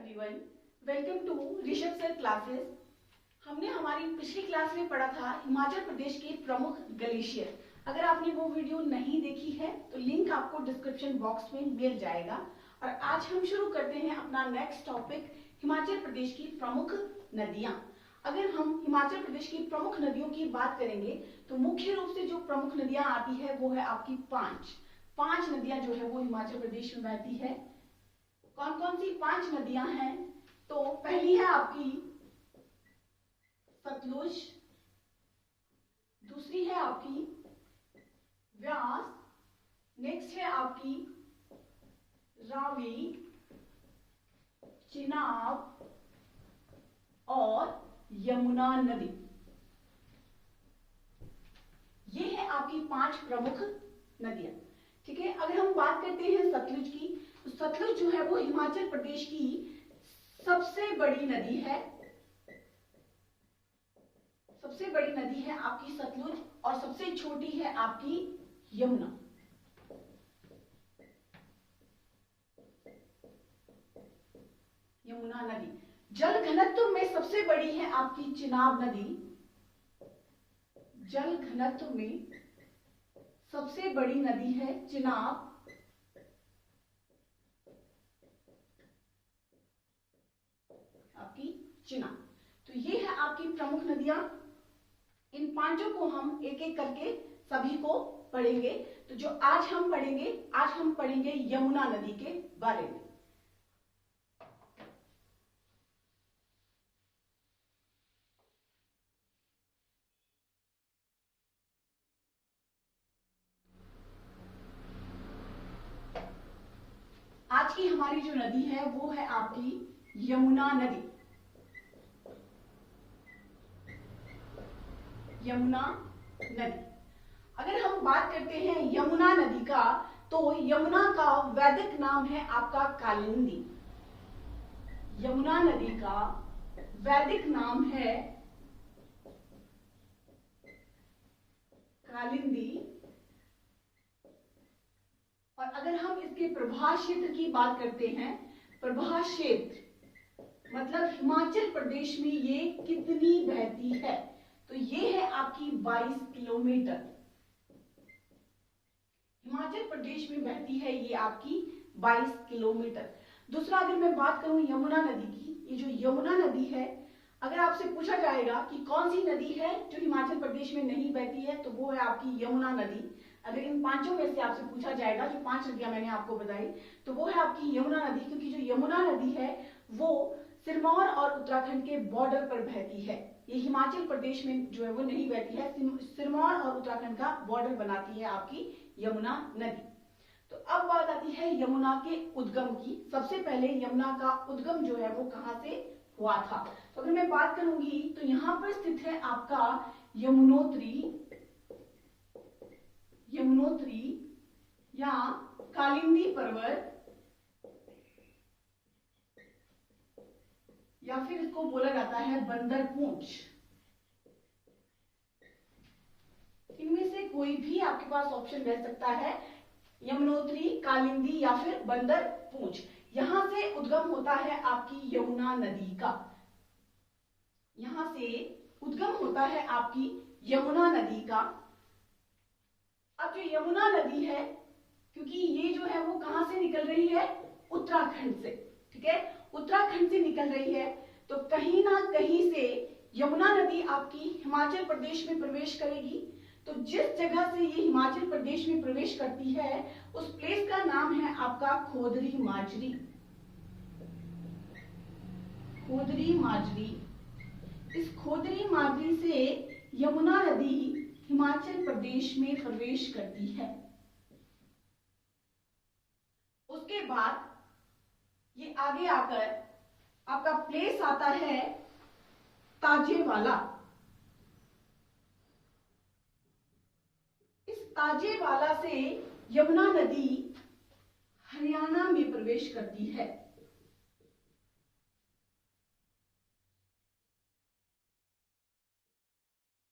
Everyone, welcome to Rishabh sir classes. हमने हमारी पिछली क्लास में पढ़ा था हिमाचल प्रदेश के प्रमुख ग्लेशियर। अगर आपने वो वीडियो नहीं देखी है तो लिंक आपको डिस्क्रिप्शन बॉक्स में मिल जाएगा। और आज हम शुरू करते हैं अपना नेक्स्ट टॉपिक, हिमाचल प्रदेश की प्रमुख नदियां। अगर हम हिमाचल प्रदेश की प्रमुख नदियों की बात करेंगे तो मुख्य रूप से जो प्रमुख नदियां आती है वो है आपकी पांच नदियां जो है वो हिमाचल प्रदेश में बहती है। कौन कौन सी पांच नदियां हैं? तो पहली है आपकी सतलुज, दूसरी है आपकी व्यास, नेक्स्ट है आपकी रावी, चिनाब और यमुना नदी। ये है आपकी पांच प्रमुख नदियां। ठीक है, अगर हम बात करते हैं सतलुज की, तो सतलुज जो है वो हिमाचल प्रदेश की सबसे बड़ी नदी है। सबसे बड़ी नदी है आपकी सतलुज और सबसे छोटी है आपकी यमुना। यमुना नदी। जल घनत्व में सबसे बड़ी है आपकी चिनाब नदी। जल घनत्व में सबसे बड़ी नदी है चिनाब। आपकी चिनाब। तो ये है आपकी प्रमुख नदियां। इन पांचों को हम एक एक करके सभी को पढ़ेंगे। तो जो आज हम पढ़ेंगे यमुना नदी के बारे में। आज की हमारी जो नदी है वो है आपकी यमुना नदी। यमुना नदी। अगर हम बात करते हैं यमुना नदी का, तो यमुना का वैदिक नाम है आपका कालिंदी। यमुना नदी का वैदिक नाम है कालिंदी। और अगर हम इसके प्रभाव क्षेत्र की बात करते हैं, प्रभाव क्षेत्र मतलब हिमाचल प्रदेश में ये कितनी बहती है, तो ये है आपकी 22 किलोमीटर। हिमाचल प्रदेश में बहती है ये आपकी 22 किलोमीटर। दूसरा, अगर मैं बात करूं यमुना नदी की, ये जो यमुना नदी है, अगर आपसे पूछा जाएगा कि कौन सी नदी है जो हिमाचल प्रदेश में नहीं बहती है, तो वो है आपकी यमुना नदी। अगर इन पांचों में से आपसे पूछा जाएगा, जो पांच नदियां मैंने आपको बताई, तो वो है आपकी यमुना नदी। क्योंकि जो यमुना नदी है वो सिरमौर और उत्तराखंड के बॉर्डर पर बहती है। ये हिमाचल प्रदेश में जो है वो नहीं बहती है, सिरमौर और उत्तराखंड का बॉर्डर बनाती है आपकी यमुना नदी। तो अब बात आती है यमुना के उद्गम की। सबसे पहले यमुना का उद्गम जो है वो कहां से हुआ था? तो अगर मैं बात करूंगी तो यहां पर स्थित है आपका यमुनोत्री या कालिंदी पर्वत, या फिर इसको बोला जाता है बंदर पूंछ। इनमें से कोई भी आपके पास ऑप्शन रह सकता है, यमुनोत्री, कालिंदी या फिर बंदर पूंछ। यहां से उद्गम होता है आपकी यमुना नदी का। यहां से उद्गम होता है आपकी यमुना नदी का। अब जो यमुना नदी है, क्योंकि ये जो है वो कहां से निकल रही है? उत्तराखंड से। ठीक है, उत्तराखंड से निकल रही है, तो कहीं ना कहीं से यमुना नदी आपकी हिमाचल प्रदेश में प्रवेश करेगी। तो जिस जगह से ये हिमाचल प्रदेश में प्रवेश करती है उस प्लेस का नाम है आपका खोदरी माजरी। खोदरी माजरी। इस खोदरी माजरी से यमुना नदी हिमाचल प्रदेश में प्रवेश करती है। उसके बाद ये आगे आकर आपका प्लेस आता है ताजेवाला। इस ताजेवाला से यमुना नदी हरियाणा में प्रवेश करती है।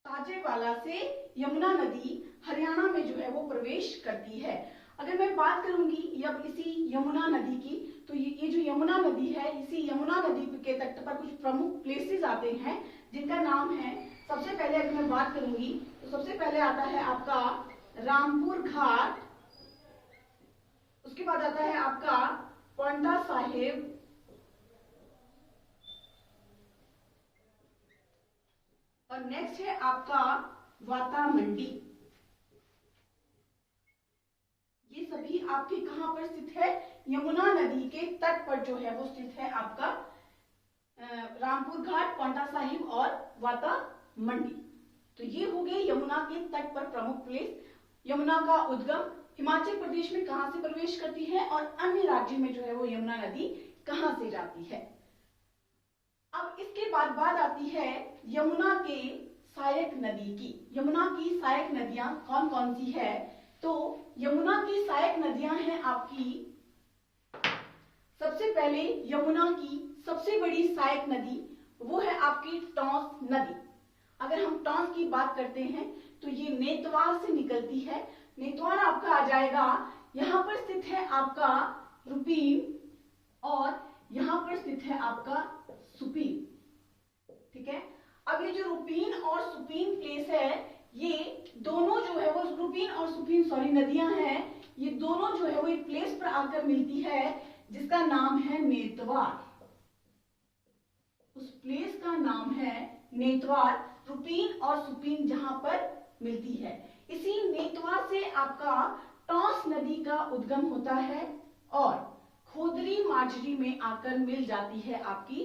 ताजेवाला से यमुना नदी हरियाणा में जो है वो प्रवेश करती है। अगर मैं बात करूंगी अब इसी यमुना नदी की, तो ये जो यमुना नदी है, इसी यमुना नदी के तट पर कुछ प्रमुख प्लेसेस आते हैं जिनका नाम है, सबसे पहले अगर मैं बात करूंगी तो सबसे पहले आता है आपका रामपुर घाट, उसके बाद आता है आपका पांटा साहिब, और नेक्स्ट है आपका वाता मंडी। ये सभी आपके कहां पर स्थित है? यमुना नदी के तट पर जो है वो स्थित है आपका रामपुर घाट, पांटा साहिब और वाता मंडी। तो ये हो गए यमुना के तट पर प्रमुख प्लेस। यमुना का उद्गम हिमाचल प्रदेश में कहां से प्रवेश करती है और अन्य राज्यों में जो है वो यमुना नदी कहां से जाती है। अब इसके बाद बात आती है यमुना के सहायक नदी की। यमुना की सहायक नदियां कौन कौन सी है? तो यमुना की सहायक नदियां हैं आपकी, सबसे पहले यमुना की सबसे बड़ी सहायक नदी वो है आपकी टॉस नदी। अगर हम टॉस की बात करते हैं तो ये नेतवार से निकलती है। नेतवार आपका आ जाएगा, यहां पर स्थित है आपका रुपीन और यहां पर स्थित है आपका सुपीन। ठीक है, अब ये जो रुपीन और सुपीन प्लेस है, ये दोनों जो है वो रुपीन और सुपीन नदियां हैं, ये दोनों जो है वो एक प्लेस पर आकर मिलती है जिसका नाम है नेतवार। उस प्लेस का नाम है नेतवार, रुपीन और सुपीन जहां पर मिलती है। इसी नेतवार से आपका टॉस नदी का उद्गम होता है और खोदरी माजरी में आकर मिल जाती है आपकी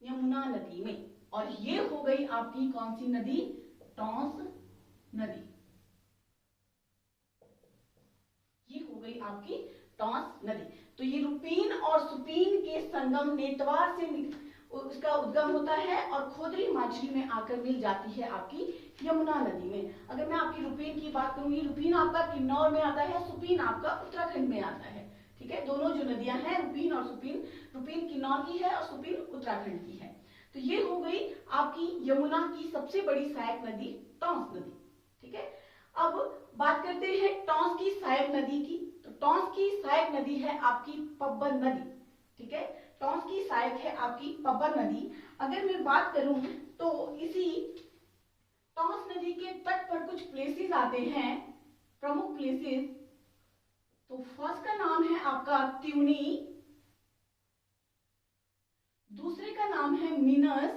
यमुना नदी में। और ये हो गई आपकी कौन सी नदी? टॉस नदी। ये हो गई आपकी टॉस नदी। तो ये रुपीन और सुपीन के संगम नेतवार से उसका उद्गम होता है और खोदरी माजरी में आकर मिल जाती है आपकी यमुना नदी में। अगर मैं आपकी रुपीन की बात करूंगी, रुपीन आपका किन्नौर में आता है, सुपीन आपका उत्तराखंड में आता है। ठीक है, दोनों जो नदियां हैं रुपीन और सुपीन, रुपीन किन्नौर की है और सुपीन उत्तराखंड की है। तो ये हो गई आपकी यमुना की सबसे बड़ी सहायक नदी टॉस नदी। ठीक है, अब बात करते हैं टॉस की सहायक नदी की। तो टॉस की सहायक नदी है आपकी पब्बर नदी। ठीक है, टॉस की सहायक है आपकी पब्बर नदी। अगर मैं बात करूं तो इसी टॉस नदी के तट पर कुछ प्लेसेस आते हैं, प्रमुख प्लेसेस। तो फर्स्ट का नाम है आपका त्यूनी, दूसरे का नाम है मीनस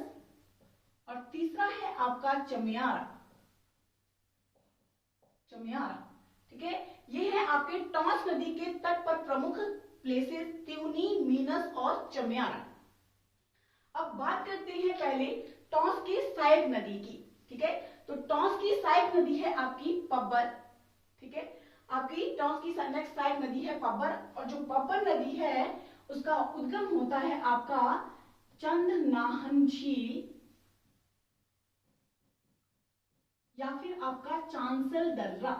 और तीसरा है आपका चमियारा। चमियारा, ठीक है, ये है आपके टॉस नदी के तट पर प्रमुख प्लेसेस, त्यूनी, मीनस और चमियारा। अब बात करते हैं पहले टॉस की सहायक नदी की। ठीक है, तो टॉस की सहायक नदी है आपकी पब्बर। ठीक है, आपकी टॉस की नेक्स्ट सहायक नदी है पब्बर, और जो पब्बर नदी है उसका उद्गम होता है आपका चंदनाहन झील या फिर आपका चांसल दर्रा।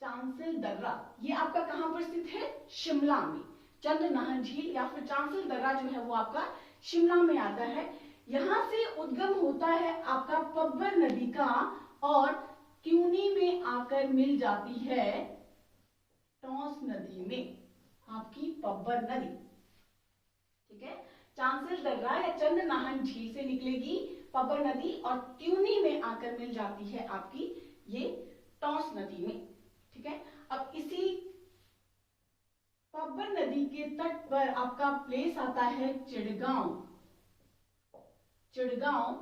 चांसल दर्रा ये आपका कहां पर स्थित है? शिमला में। चंदनाहन झील या फिर चांसल दर्रा जो है वो आपका शिमला में आता है। यहां से उद्गम होता है आपका पब्बर नदी का और त्यूनी में आकर मिल जाती है टॉस नदी में आपकी पब्बर नदी। ठीक है, चांसल दर्रा या चंदनाहन झील से निकलेगी पब्बर नदी और त्यूनी में आकर मिल जाती है आपकी ये टॉस नदी में। ठीक है, अब इसी पब्बर नदी के तट पर आपका प्लेस आता है चिड़गांव। चिड़गांव,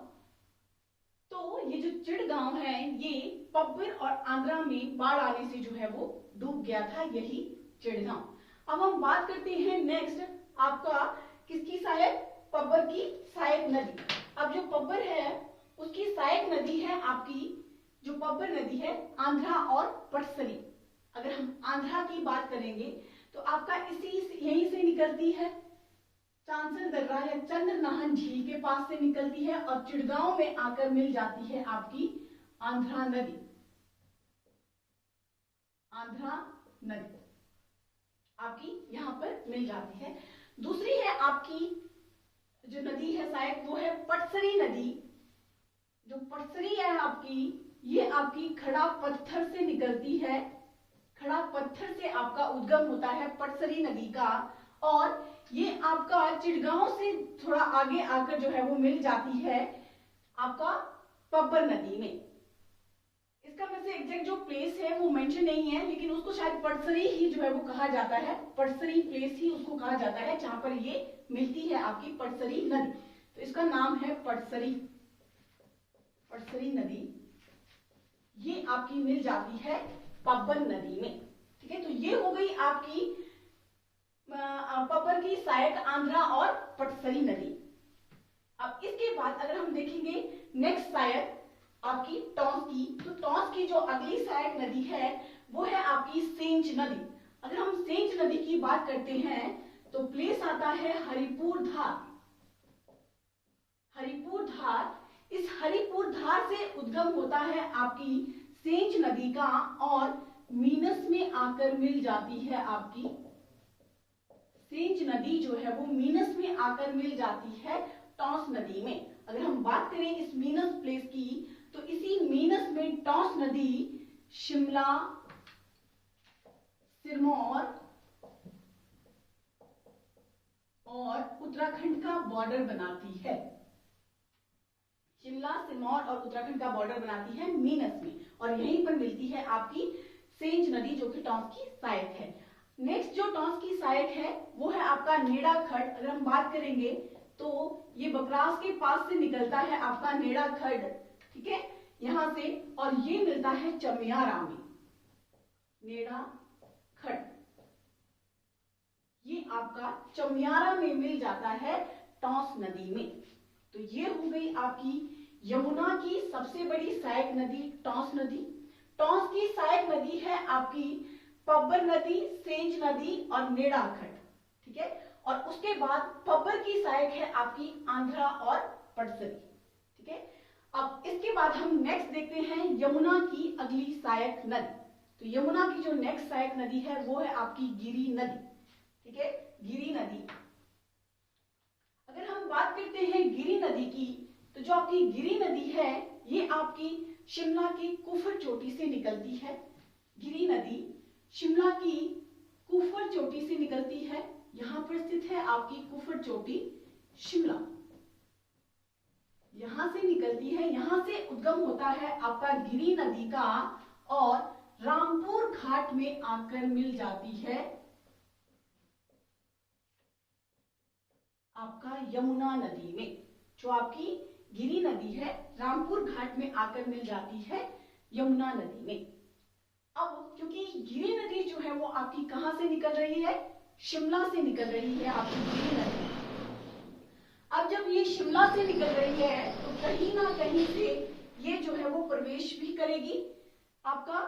तो ये जो चिड़गांव है ये पब्बर और आंध्रा में बाढ़ आने से जो है वो डूब गया था, यही चिड़गांव। अब हम बात करते हैं नेक्स्ट आपका किसकी सहायक? पब्बर की सहायक नदी। अब जो पब्बर है उसकी सहायक नदी है आपकी, जो पब्बर नदी है, आंध्रा और पटसरी। अगर हम आंध्रा की बात करेंगे तो आपका यहीं से निकलती है, चांसल दर्रा या चंद्रनाहन झील के पास से निकलती है और चिड़गांव में आकर मिल जाती है आपकी आंध्रा नदी। आंध्रा नदी आपकी यहां पर मिल जाती है। दूसरी है आपकी जो नदी है सहायक, वो है पटसरी नदी। जो पटसरी है आपकी, ये आपकी खड़ा पत्थर से निकलती है खड़ा पत्थर से आपका उद्गम होता है पटसरी नदी का, और ये आपका चिड़गांव से थोड़ा आगे आकर जो है वो मिल जाती है आपका पब्बर नदी में। इसका वैसे एग्जैक्ट जो प्लेस है वो मेंशन नहीं है, लेकिन उसको शायद पटसरी ही जो है वो कहा जाता है, पटसरी प्लेस ही उसको कहा जाता है जहां पर ये मिलती है आपकी पटसरी नदी। तो इसका नाम है पटसरी, पटसरी नदी। ये आपकी मिल जाती है पब्बर नदी में। ठीक है, तो ये हो गई आपकी पब्बर की सहायक आंध्रा और पटसरी नदी। अब इसके बाद अगर हम देखेंगे नेक्स्ट सहायक आपकी टॉन्स की, तो टॉन्स की जो अगली सहायक नदी है वो है आपकी सेंच नदी। अगर हम सेंच नदी की बात करते हैं तो प्लेस आता है हरिपुर धार। हरिपुर धार, इस हरिपुर धार से उद्गम होता है आपकी सेंच नदी का, और मीनस में आकर मिल जाती है आपकी सेंच नदी जो है वो मीनस में आकर मिल जाती है टॉन्स नदी में। अगर हम बात करें इस मीनस प्लेस की, तो इसी मीनस में टॉन्स नदी शिमला, सिरमौर और उत्तराखंड का बॉर्डर बनाती है। शिमला, सिरमौर और उत्तराखंड का बॉर्डर बनाती है मीनस में, और यहीं पर मिलती है आपकी सेंच नदी जो कि टॉन्स की सहायक है। नेक्स्ट जो टॉन्स की सहायक है वो है आपका नेड़ा खड्ड। अगर हम बात करेंगे तो ये बकरास के पास से निकलता है आपका नेड़ा खड्ड, ठीक है, यहां से, और ये मिलता है चमियारा में। नेड़ा खड्ड ये आपका चमियारा में मिल जाता है टॉन्स नदी में। तो ये हो गई आपकी यमुना की सबसे बड़ी सहायक नदी टॉन्स नदी। टॉन्स की सहायक नदी है आपकी पब्बर नदी, सेंच नदी और नेड़ा खड्ड, ठीक है, और उसके बाद पब्बर की सहायक है आपकी आंध्रा और पटसरी, ठीक है। अब इसके बाद हम नेक्स्ट देखते हैं यमुना की अगली सहायक नदी। तो यमुना की जो नेक्स्ट सहायक नदी है वो है आपकी गिरि नदी, ठीक है, गिरि नदी। अगर हम बात करते हैं गिरि नदी की, तो जो आपकी गिरि नदी है ये आपकी शिमला की कुफर चोटी से निकलती है। गिरि नदी शिमला की कुफर चोटी से निकलती है, यहां पर स्थित है आपकी कुफर चोटी शिमला, यहां से निकलती है, यहां से उद्गम होता है आपका गिरि नदी का, और रामपुर घाट में आकर मिल जाती है आपका यमुना नदी में। जो आपकी गिरि नदी है रामपुर घाट में आकर मिल जाती है यमुना नदी में। अब क्योंकि गिरि नदी जो है वो आपकी कहां से निकल रही है, शिमला से निकल रही है आपकी गिरि नदी। अब जब ये शिमला से निकल रही है तो कहीं ना कहीं से ये जो है वो प्रवेश भी करेगी, आपका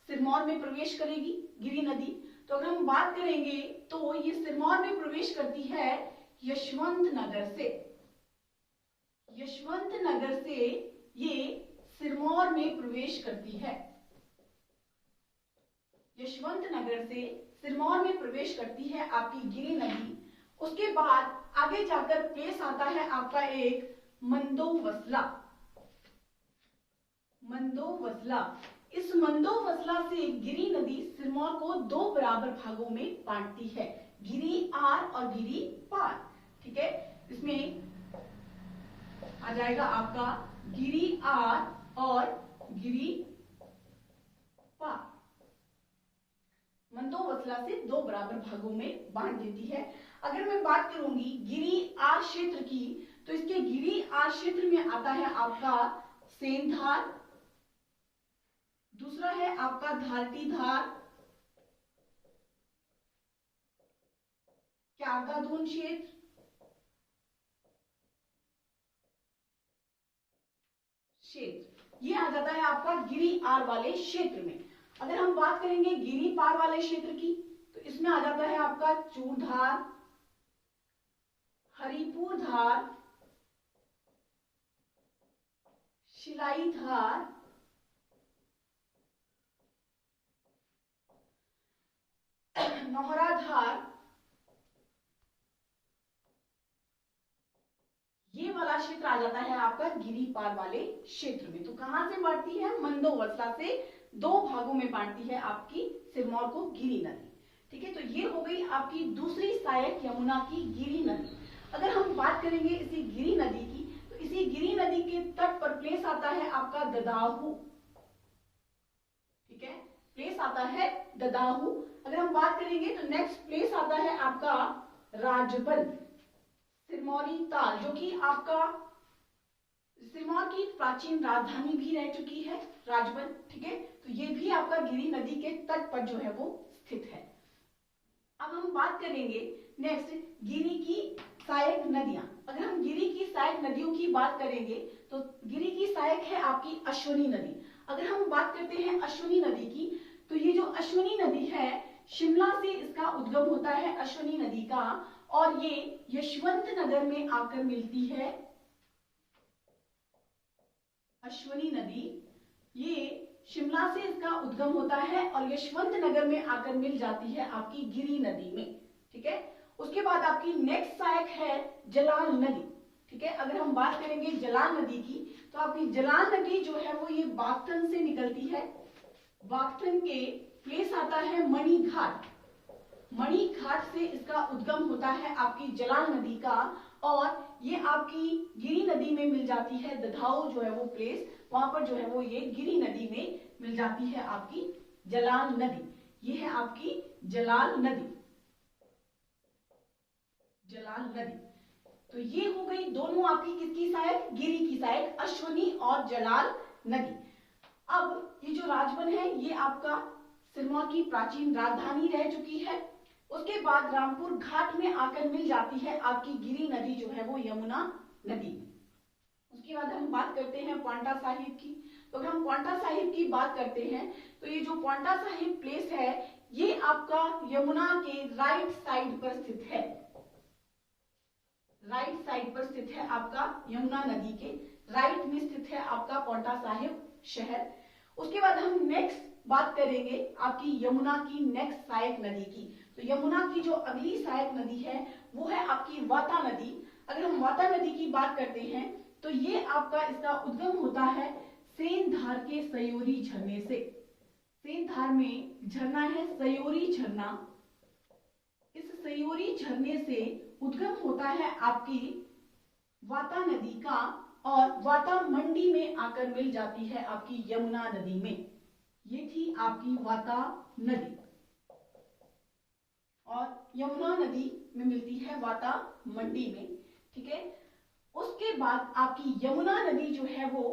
सिरमौर में प्रवेश करेगी गिरि नदी। तो अगर हम बात करेंगे तो ये सिरमौर में प्रवेश करती है यशवंत नगर से। यशवंत नगर से ये सिरमौर में प्रवेश करती है, यशवंत नगर से सिरमौर में प्रवेश करती है आपकी गिरि नदी। उसके बाद आगे जाकर प्लेस आता है आपका एक मंदोवसला। मंदोवसला, इस मंदोवसला से गिरि नदी सिरमौर को दो बराबर भागों में बांटती है, गिरि आर और गिरि पार, ठीक है। इसमें आ जाएगा आपका गिरि आर और गिरि पार। मंदोवसला से दो बराबर भागों में बांट देती है। अगर मैं बात करूंगी गिरि आर क्षेत्र की, तो इसके गिरि आर क्षेत्र में आता है आपका सेंधार, दूसरा है आपका धारटी धार, क्यागादून क्षेत्र, ये आ जाता है आपका गिरि आर वाले क्षेत्र में। अगर हम बात करेंगे गिरि पार वाले क्षेत्र की, तो इसमें आ जाता है आपका चूरधार, हरिपुर धार, शिलाई धार, नौहरा धार, ये वाला क्षेत्र आ जाता है आपका गिरि पार वाले क्षेत्र में। तो कहां से बांटती है, मंदोवसला से दो भागों में बांटती है आपकी सिरमौर को गिरि नदी। ठीक है, तो ये हो गई आपकी दूसरी सहायक यमुना की गिरि नदी। अगर हम बात करेंगे इसी गिरि नदी की, तो इसी गिरि नदी के तट पर प्लेस आता है आपका ददाहू। ठीक है, प्लेस आता है ददाहू। अगर हम बात करेंगे तो नेक्स्ट प्लेस आता है आपका राजबन, सिरमौरी ताल, जो कि आपका सिरमौर की प्राचीन राजधानी भी रह चुकी है, राजबन। ठीक है, तो ये भी आपका गिरि नदी के तट पर जो है वो स्थित है। अब हम बात करेंगे नेक्स्ट गिरि की सहायक नदियां। अगर हम गिरि की सहायक नदियों की बात करेंगे तो गिरि की सहायक है आपकी अश्विनी नदी। अगर हम बात करते हैं अश्विनी नदी की, तो ये जो अश्विनी नदी है, शिमला से इसका उद्गम होता है अश्विनी नदी का, और ये यशवंत नगर में आकर मिलती है। अश्विनी नदी ये शिमला से इसका उद्गम होता है और यशवंत नगर में आकर मिल जाती है आपकी गिरि नदी में। ठीक है, उसके बाद आपकी नेक्स्ट सहायक है जलाल नदी। ठीक है, अगर हम बात करेंगे जलाल नदी की, तो आपकी जलाल नदी जो है वो ये बागथन से निकलती है। बागथन के प्लेस आता है मणि घाट। मणि घाट से इसका उद्गम होता है आपकी जलाल नदी का, और ये आपकी गिरि नदी में मिल जाती है। ददाहू जो है वो प्लेस, वहां पर जो है वो ये गिरि नदी में मिल जाती है आपकी जलाल नदी। ये है आपकी जलाल नदी, जलाल नदी। तो ये हो गई दोनों आपकी किसकी सहायक, गिरि की सहायक, अश्विनी और जलाल नदी। अब ये जो राजबन है ये आपका सिरमौर की प्राचीन राजधानी रह चुकी है। उसके बाद रामपुर घाट में आकर मिल जाती है आपकी गिरि नदी जो है वो यमुना नदी। उसके बाद हम बात करते हैं पांटा साहिब की। तो अगर हम पांटा साहिब की बात करते हैं तो ये जो पांटा साहिब प्लेस है ये आपका यमुना के राइट साइड पर स्थित है। राइट साइड पर स्थित है आपका, यमुना नदी के राइट में स्थित है आपका पांटा साहिब शहर। उसके बाद हम नेक्स्ट बात करेंगे आपकी यमुना की नेक्स्ट सहायक नदी की। तो यमुना की जो अगली सहायक नदी है वो है आपकी वाता नदी। अगर हम वाता नदी की बात करते हैं तो ये आपका इसका उद्गम होता है सेंधार के सयोरी झरने से। सेंधार में झरना है सयोरी झरना। इस सयोरी झरने से उद्गम होता है आपकी वाता नदी का, और वाता मंडी में आकर मिल जाती है आपकी यमुना नदी में। ये थी आपकी वाता नदी, और यमुना नदी में मिलती है वाता मंडी में। ठीक है, उसके बाद आपकी यमुना नदी जो है वो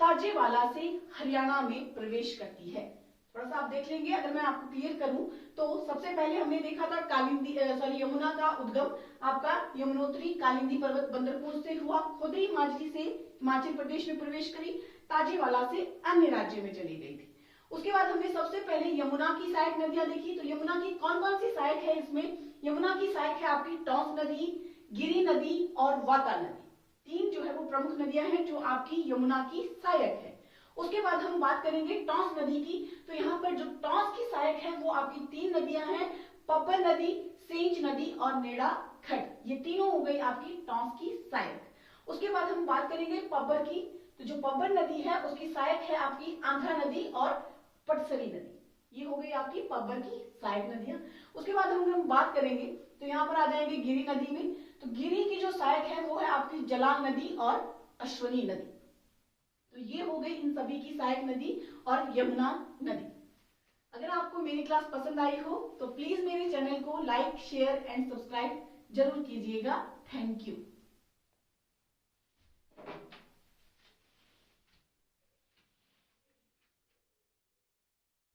ताजेवाला से हरियाणा में प्रवेश करती है। थोड़ा सा आप देख लेंगे, अगर मैं आपको क्लियर करूं तो सबसे पहले हमने देखा था कालिंदी यमुना का उद्गम आपका यमुनोत्री कालिंदी पर्वत बंदरपुर से हुआ, खोदई माजरी से हिमाचल प्रदेश में प्रवेश करी, ताजेवाला से अन्य राज्य में चली गई थी। उसके बाद हमने सबसे पहले यमुना की सहायक नदियां देखी। तो यमुना की कौन कौन सी सहायक है इसमें, यमुना की सहायक है आपकी टॉन्स नदी, गिरि नदी और वाता नदी। तीन जो है वो प्रमुख नदियां हैं जो आपकी यमुना की सहायक है। उसके बाद हम बात करेंगे टॉन्स नदी की। तो यहाँ पर जो टॉन्स की सहायक है वो आपकी तीन नदियां हैं, पब्बर नदी, सेंच नदी और नेड़ा खट। ये तीनों हो गई आपकी टॉन्स की सहायक। उसके बाद हम बात करेंगे पब्बर की। तो जो पब्बर नदी है उसकी सहायक है आपकी आंध्रा नदी और पटसरी नदी। ये हो गई आपकी पब्बर की सहायक नदियां। उसके बाद हम बात करेंगे तो यहाँ पर आ जाएंगे गिरि नदी में। तो गिरि की जो सहायक है वो है आपकी जलाल नदी और अश्विनी नदी। तो ये हो गई इन सभी की सहायक नदी और यमुना नदी। अगर आपको मेरी क्लास पसंद आई हो तो प्लीज मेरे चैनल को लाइक, शेयर एंड सब्सक्राइब जरूर कीजिएगा। Thank you.